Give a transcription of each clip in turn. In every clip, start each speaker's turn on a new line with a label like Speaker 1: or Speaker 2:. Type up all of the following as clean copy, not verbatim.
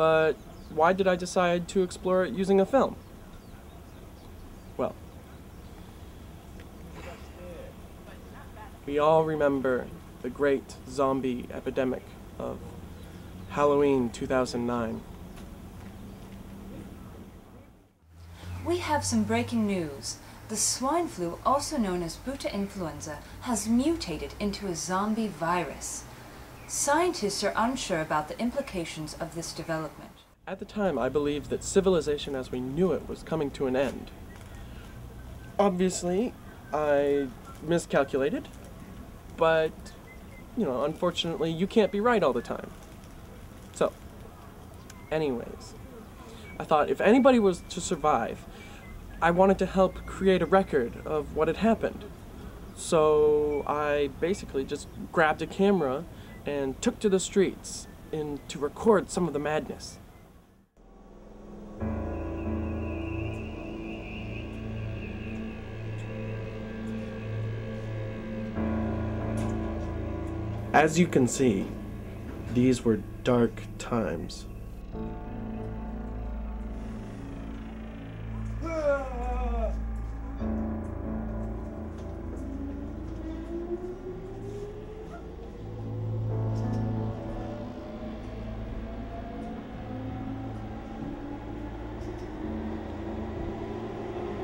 Speaker 1: But why did I decide to explore it using a film? Well, we all remember the great zombie epidemic of Halloween 2009.
Speaker 2: We have some breaking news. The swine flu, also known as Beta influenza, has mutated into a zombie virus. Scientists are unsure about the implications of this development.
Speaker 1: At the time, I believed that civilization as we knew it was coming to an end. Obviously, I miscalculated, but, unfortunately, you can't be right all the time. So, anyways, I thought if anybody was to survive, I wanted to help create a record of what had happened. So I basically just grabbed a camera and took to the streets to record some of the madness. As you can see, these were dark times.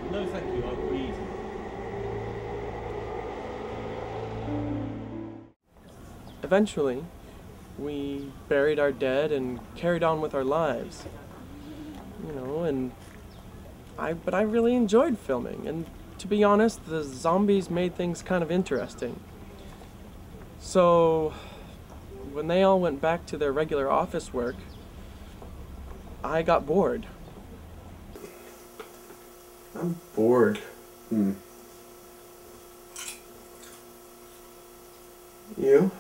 Speaker 3: No, thank you. I'll read.
Speaker 1: Eventually, we buried our dead and carried on with our lives. But I really enjoyed filming, and to be honest, the zombies made things kind of interesting. So, when they all went back to their regular office work, I got bored. I'm bored. You?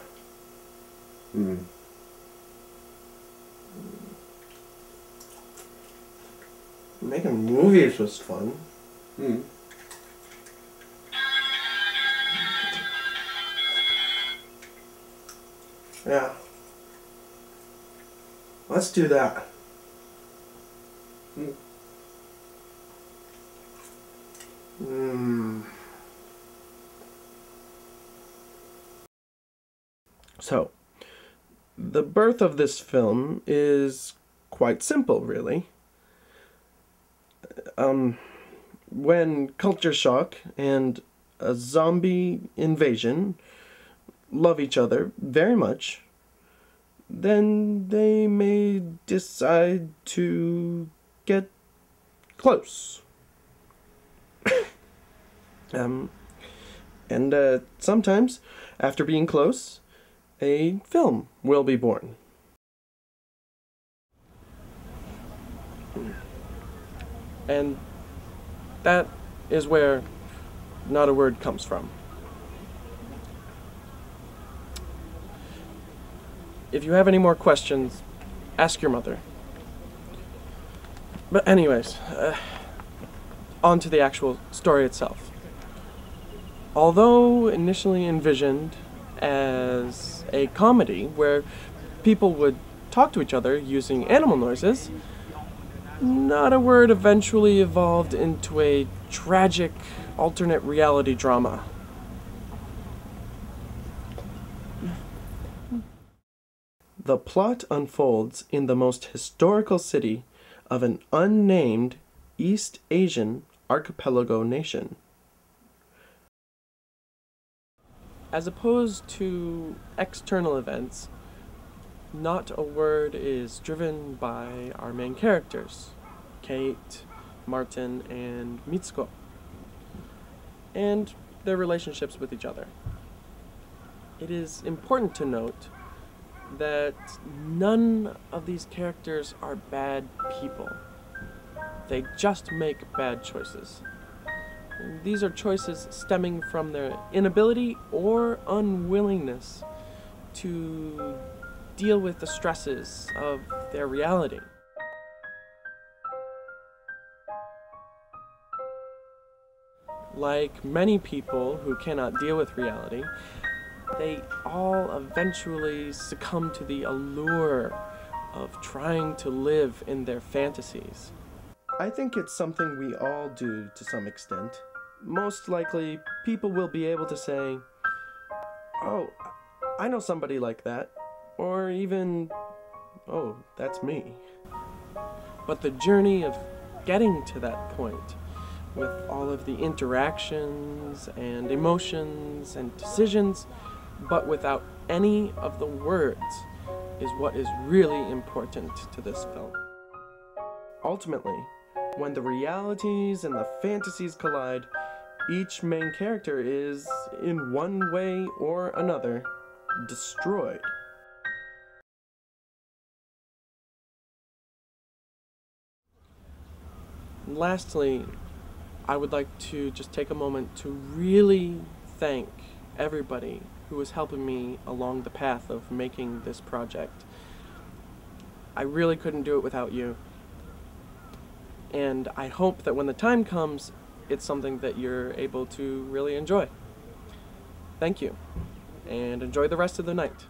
Speaker 1: Making movies was fun. Yeah. Let's do that. So, the birth of this film is quite simple, really. When culture shock and a zombie invasion love each other very much, then they may decide to get close. Sometimes, after being close, a film will be born. And that is where Not a Word comes from. If you have any more questions, ask your mother. But anyways, on to the actual story itself. Although initially envisioned as a comedy where people would talk to each other using animal noises, Not a Word eventually evolved into a tragic alternate reality drama. The plot unfolds in the most historical city of an unnamed East Asian archipelago nation. As opposed to external events, Not a Word is driven by our main characters, Kate, Martin, and Mitsuko, and their relationships with each other. It is important to note that none of these characters are bad people. They just make bad choices. And these are choices stemming from their inability or unwillingness to deal with the stresses of their reality. Like many people who cannot deal with reality, they all eventually succumb to the allure of trying to live in their fantasies. I think it's something we all do to some extent. Most likely, people will be able to say, "Oh, I know somebody like that," or even, "Oh, that's me." But the journey of getting to that point, with all of the interactions and emotions and decisions, but without any of the words, is what is really important to this film. Ultimately, when the realities and the fantasies collide, each main character is, in one way or another, destroyed. And lastly, I would like to just take a moment to really thank everybody who was helping me along the path of making this project. I really couldn't do it without you. And I hope that when the time comes, it's something that you're able to really enjoy. Thank you, and enjoy the rest of the night.